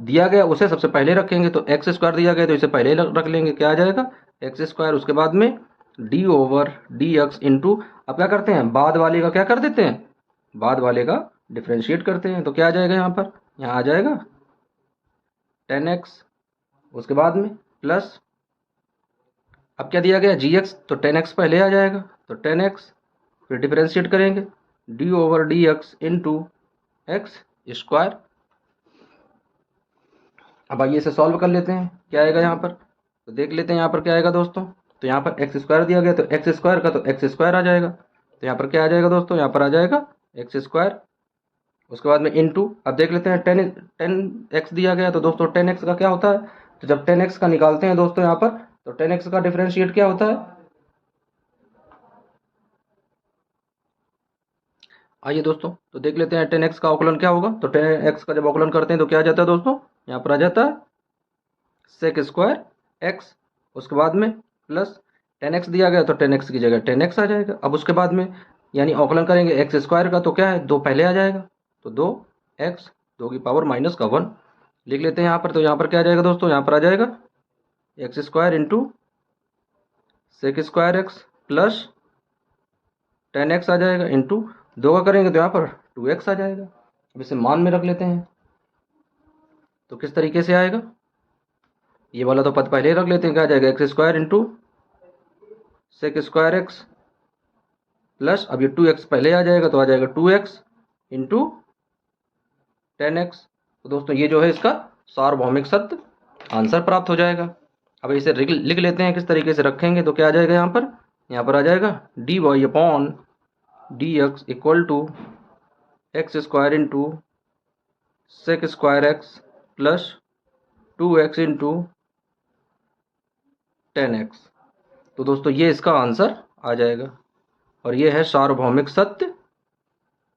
दिया गया उसे सबसे पहले रखेंगे। तो एक्स स्क्वायर दिया गया तो इसे पहले रख लेंगे, क्या आ जाएगा एक्स स्क्वायर, उसके बाद में d over d x into, अब क्या करते हैं बाद वाले का क्या कर देते हैं, बाद वाले का डिफ्रेंशिएट करते हैं। तो क्या आ जाएगा यहाँ पर, यहाँ आ जाएगा 10x, उसके बाद में प्लस, अब क्या दिया गया जी एक्स, तो 10x पहले आ जाएगा, तो 10x फिर डिफ्रेंशिएट करेंगे D over d x into x square. अब आइए इसे सॉल्व कर लेते हैं, क्या आएगा यहाँ पर, तो देख लेते हैं यहाँ पर क्या आएगा दोस्तों। तो यहाँ पर एक्स स्क्वायर दिया गया तो एक्स स्क्वायर का तो एक्स स्क्वायर आ जाएगा, तो यहाँ पर क्या आ जाएगा दोस्तों, यहाँ पर आ जाएगा एक्स स्क्वायर, उसके बाद में इंटू, अब देख लेते हैं 10x दिया गया तो दोस्तों 10x का क्या होता है, तो जब 10x का निकालते हैं दोस्तों यहाँ पर, तो 10x का डिफरेंशिएट क्या होता है, आइए दोस्तों तो देख लेते हैं 10x का अवकलन क्या होगा। तो 10x का जब अवकलन करते हैं तो क्या आ जाता है दोस्तों, यहाँ पर आ जाता है सेक स्क्वायर एक्स, उसके बाद में प्लस 10x दिया गया तो 10x की जगह 10x आ जाएगा। अब उसके बाद में यानी अवकलन करेंगे एक्स स्क्वायर का, तो क्या है 2 पहले आ जाएगा, तो 2x 2 की पावर माइनस का 1 लिख लेते हैं यहाँ पर। तो यहाँ पर क्या आ जाएगा दोस्तों, यहाँ पर आ जाएगा x square into sec square x plus 10x आ जाएगा इंटू 2 का करेंगे तो यहाँ पर 2x आ जाएगा। अब इसे मान में रख लेते हैं, तो किस तरीके से आएगा, ये वाला तो पद पहले ही रख लेते हैं, क्या आ जाएगा x square into sec square x plus, अब ये 2x पहले आ जाएगा तो आ जाएगा 2x इंटू 10x। तो दोस्तों ये जो है इसका सार्वभौमिक सत्य आंसर प्राप्त हो जाएगा। अब इसे लिख लेते हैं किस तरीके से रखेंगे, तो क्या आ जाएगा यहाँ पर आ जाएगा d y upon d x equal to x square into sec square x plus 2x into 10x। तो दोस्तों ये इसका आंसर आ जाएगा और ये है सार्वभौमिक सत्य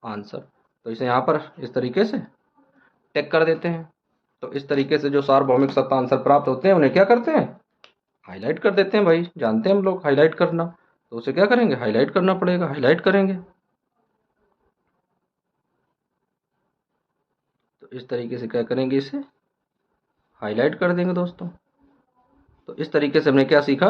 आंसर। तो इसे यहाँ पर इस तरीके से टिक कर देते हैं। तो इस तरीके से जो सार्वभौमिक सत्य आंसर प्राप्त होते हैं उन्हें क्या करते हैं, हाईलाइट कर देते हैं। भाई जानते हैं हम लोग हाईलाइट करना, तो उसे क्या करेंगे, हाईलाइट करना पड़ेगा, हाईलाइट करेंगे। तो इस तरीके से क्या करेंगे, इसे हाईलाइट कर देंगे दोस्तों। तो इस तरीके से हमने क्या सीखा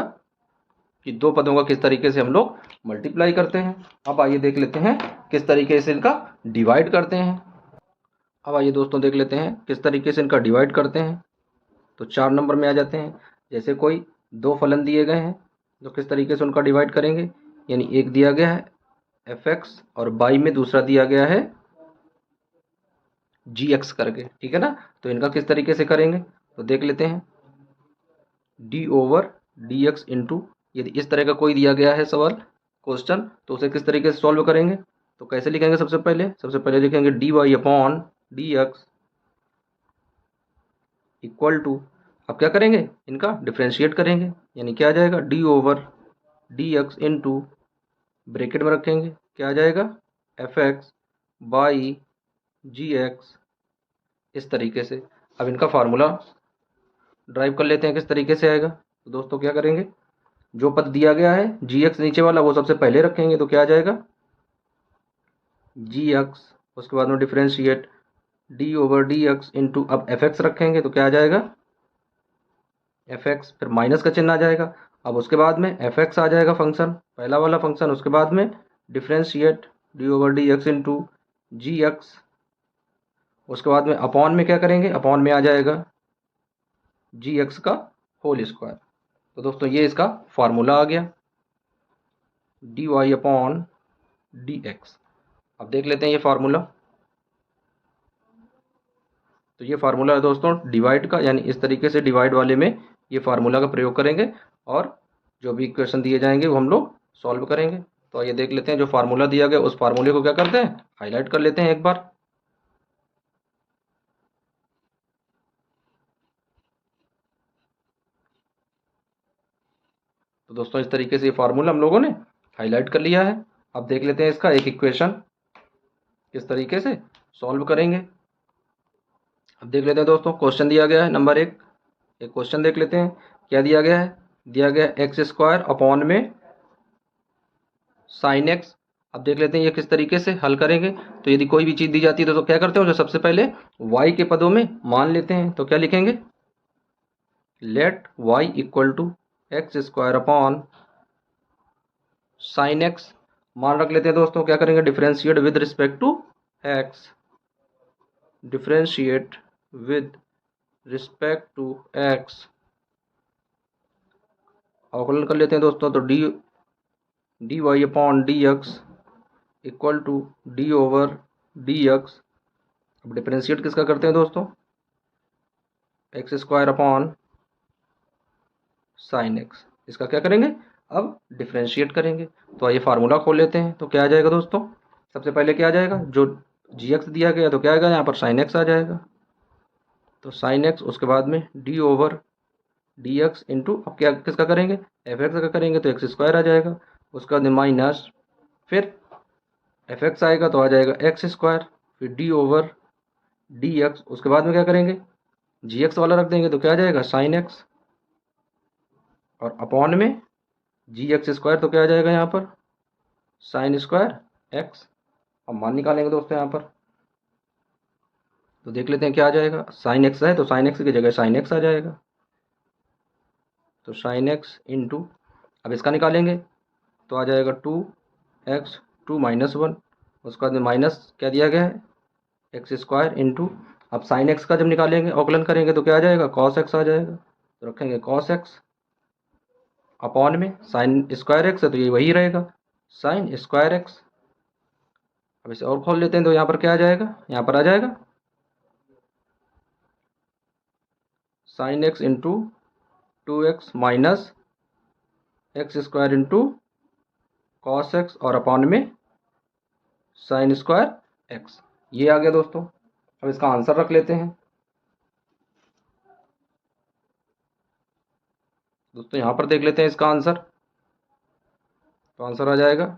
कि दो पदों का किस तरीके से हम लोग मल्टीप्लाई करते हैं। अब आइए देख लेते हैं किस तरीके से इनका डिवाइड करते हैं। अब आइए दोस्तों देख लेते हैं किस तरीके से इनका डिवाइड करते हैं। तो 4 नंबर में आ जाते हैं, जैसे कोई 2 फलन दिए गए हैं तो किस तरीके से उनका डिवाइड करेंगे, यानी एक दिया गया है fx और बाई में दूसरा दिया गया है gx करके, ठीक है ना। तो इनका किस तरीके से करेंगे, तो देख लेते हैं D over d x into, यदि इस तरह का कोई दिया गया है सवाल क्वेश्चन तो उसे किस तरीके से सॉल्व करेंगे। तो कैसे लिखेंगे, सबसे पहले लिखेंगे d y upon d x equal to, अब क्या करेंगे इनका डिफ्रेंशिएट करेंगे, यानी क्या आ जाएगा d over d x into bracket में रखेंगे, क्या आ जाएगा f x by g x, इस तरीके से। अब इनका फार्मूला ड्राइव कर लेते हैं किस तरीके से आएगा। तो दोस्तों क्या करेंगे, जो पद दिया गया है जी एक्स नीचे वाला वो सबसे पहले रखेंगे, तो क्या आ जाएगा जी एक्स, उसके बाद में differentiate d over d x into, अब एफ एक्स रखेंगे तो क्या आ जाएगा एफ एक्स, फिर माइनस का चिन्ह आ जाएगा। अब उसके बाद में एफ एक्स आ जाएगा फंक्शन, पहला वाला फंक्शन, उसके बाद में differentiate d over d x into g x, उसके बाद में अपॉन में क्या करेंगे, अपॉन में आ जाएगा जी एक्स का होल स्क्वायर। तो दोस्तों ये इसका फार्मूला आ गया d y upon d x. अब देख लेते हैं ये फार्मूला। तो ये फार्मूला है दोस्तों डिवाइड का, यानी इस तरीके से डिवाइड वाले में ये फार्मूला का प्रयोग करेंगे और जो भी इक्वेशन दिए जाएंगे वो हम लोग सॉल्व करेंगे। तो आइए देख लेते हैं, जो फार्मूला दिया गया उस फार्मूले को क्या करते हैं, हाईलाइट कर लेते हैं एक बार। तो दोस्तों इस तरीके से ये फार्मूला हम लोगों ने हाईलाइट कर लिया है। अब देख लेते हैं इसका एक इक्वेशन किस तरीके से सॉल्व करेंगे। अब देख लेते हैं दोस्तों, क्वेश्चन दिया गया है नंबर एक क्वेश्चन देख लेते हैं क्या दिया गया है। दिया गया एक्स स्क्वायर अपॉन में साइन एक्स। अब देख लेते हैं ये किस तरीके से हल करेंगे। तो यदि कोई भी चीज़ दी जाती है तो क्या करते हैं, जो सबसे पहले y के पदों में मान लेते हैं। तो क्या लिखेंगे, let y equal to x square upon sine x. मान रख लेते हैं दोस्तों, क्या करेंगे, differentiate with respect to x, differentiate with respect to x. अवकलन कर लेते हैं दोस्तों, तो d y upon d x equal to d over d x. अब डिफरेंशिएट किसका करते हैं दोस्तों, x square upon sine x. इसका क्या करेंगे, अब डिफरेंशिएट करेंगे। तो आइए फार्मूला खोल लेते हैं। तो क्या आ जाएगा दोस्तों, सबसे पहले क्या आ जाएगा, जो जी एक्स दिया गया तो क्या आएगा, यहाँ पर साइन एक्स आ जाएगा। तो साइन एक्स, उसके बाद में d over d x into, अब क्या किसका करेंगे, एफ एक्स का करेंगे तो एक्स स्क्वायर आ जाएगा। उसके बाद माइनस, फिर एफ एक्स आएगा तो आ जाएगा एक्स स्क्वायर, फिर डी ओवर डी एक्स। उसके बाद में क्या करेंगे, जी एक्स वाला रख देंगे तो क्या आ जाएगा, साइन एक्स, और अपॉन में जी एक्स स्क्वायर तो क्या आ जाएगा यहाँ पर, साइन स्क्वायर एक्स। अब मान निकालेंगे दोस्तों यहाँ पर। तो देख लेते हैं क्या आ जाएगा, साइन एक्स है तो साइन एक्स की जगह साइन एक्स आ जाएगा। तो साइन एक्स इंटू, अब इसका निकालेंगे तो आ जाएगा 2x 2 माइनस 1। उसके बाद में माइनस क्या दिया गया है, एक्स स्क्वायर इंटू, अब साइन एक्स का जब निकालेंगे अवकलन करेंगे तो क्या आ जाएगा, कॉस एक्स आ जाएगा। तो रखेंगे कॉस एक्स अपॉन में साइन स्क्वायर एक्स है तो ये वही रहेगा, साइन स्क्वायर एक्स। अब इसे और खोल लेते हैं तो यहाँ पर क्या आ जाएगा, यहाँ पर आ जाएगा sine x into 2x minus x square into cos x और अपॉन में साइन स्क्वायर एक्स। ये आ गया दोस्तों। अब इसका आंसर रख लेते हैं दोस्तों, यहाँ पर देख लेते हैं इसका आंसर। तो आंसर आ जाएगा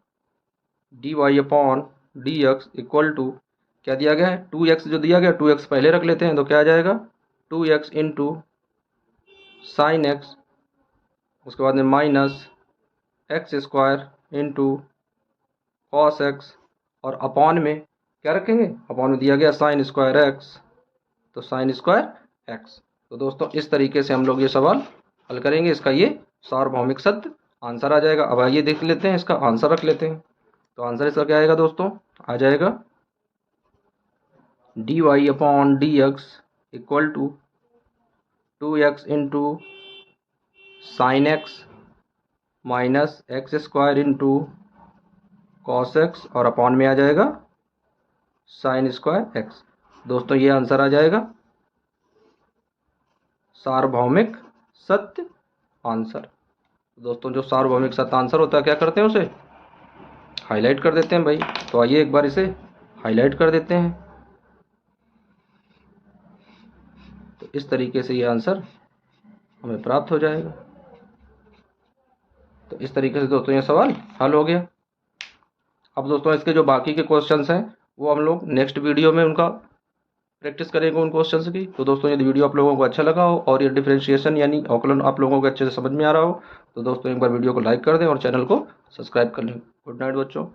d y upon d x equal to, क्या दिया गया है, 2x जो दिया गया 2x पहले रख लेते हैं तो क्या आ जाएगा, 2x इंटू साइन एक्स, उसके बाद में minus x square into cos x, और अपॉन में क्या रखेंगे, अपॉन में दिया गया साइन स्क्वायर एक्स, तो साइन स्क्वायर एक्स। तो दोस्तों इस तरीके से हम लोग ये सवाल हल करेंगे। इसका ये सार्वभौमिक सत्य आंसर आ जाएगा। अब आइए देख लेते हैं, इसका आंसर रख लेते हैं। तो आंसर इसका क्या आएगा दोस्तों, आ जाएगा d y upon d x equal to 2x into sine x minus x square into cos x, और अपॉन में आ जाएगा साइन स्क्वायर एक्स। दोस्तों ये आंसर आ जाएगा सार्वभौमिक सत्य आंसर। दोस्तों जो सार्वभौमिक सत्य आंसर होता है क्या करते हैं, उसे हाईलाइट कर देते हैं भाई। तो आइए एक बार इसे हाईलाइट कर देते हैं। तो इस तरीके से ये आंसर हमें प्राप्त हो जाएगा। तो इस तरीके से दोस्तों ये सवाल हल हो गया। अब दोस्तों इसके जो बाकी के क्वेश्चंस हैं वो हम लोग नेक्स्ट वीडियो में उनका प्रैक्टिस करेंगे उन क्वेश्चंस की। तो दोस्तों यदि वीडियो आप लोगों को अच्छा लगा हो और ये डिफरेंशिएशन यानी अवकलन आप लोगों को अच्छे से समझ में आ रहा हो तो दोस्तों एक बार वीडियो को लाइक कर दें और चैनल को सब्सक्राइब कर लें। गुड नाइट बच्चों।